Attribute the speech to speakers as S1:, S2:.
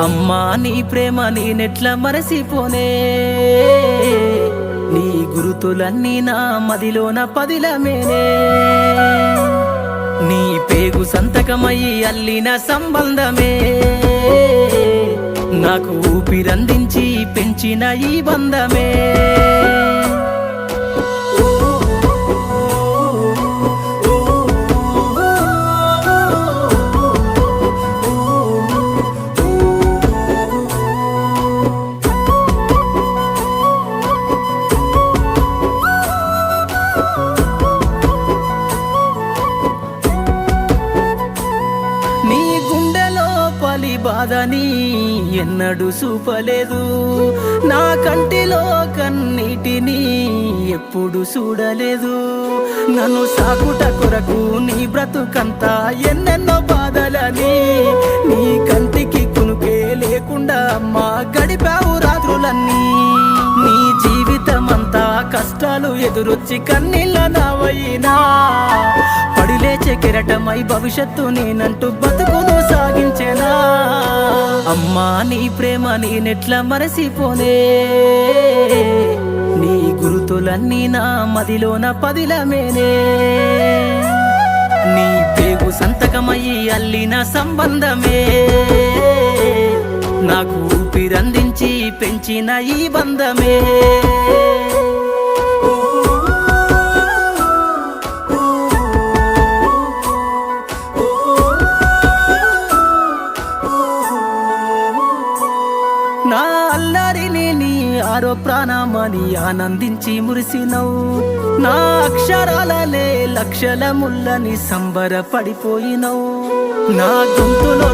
S1: అమ్మా నీ ప్రేమ నేనెట్లా మరసిపోనే, నీ గురుతులన్నీ నా మదిలోన పదిలమేనే. నీ పేగు సంతకమయ్యి అల్లిన సంబంధమే, నాకు ఊపిరందించి పెంచిన ఈ బంధమే. నీ గుండెలో పలి బాధని ఎన్నడూ చూపలేదు, నా కంటిలో కన్నీటిని ఎప్పుడు చూడలేదు. నన్ను సాకుట కొరకు నీ బ్రతుకంతా ఎన్నెన్నో బాధలని, నీ కంటికి కునుకే లేకుండా అమ్మా గడిపావు రాత్రులన్నీ. నీ జీవితమంతా కష్టాలు ఎదురొచ్చి కన్నీళ్ళ నావైనా, పడిలేచే కెరటమై భవిష్యత్తు నేనంటూ బతుకును సాగించేనా. అమ్మా నీ ప్రేమ నేనెట్లా మరసిపోనే, నీ గురుతులన్నీ నా మదిలోన పదిలమేనే. నీ పేగు సంతకమయ్యి అల్లిన సంబంధమే, నాకు ఊపిరందించి పెంచిన ఈ బంధమే. నా అల్లరిని నీ ఆరో ప్రాణమని ఆనందించి మురిసినవు, నా అక్షరాలనే లక్షల ముల్లని సంబరపడిపోయినవు. నా గొంతులో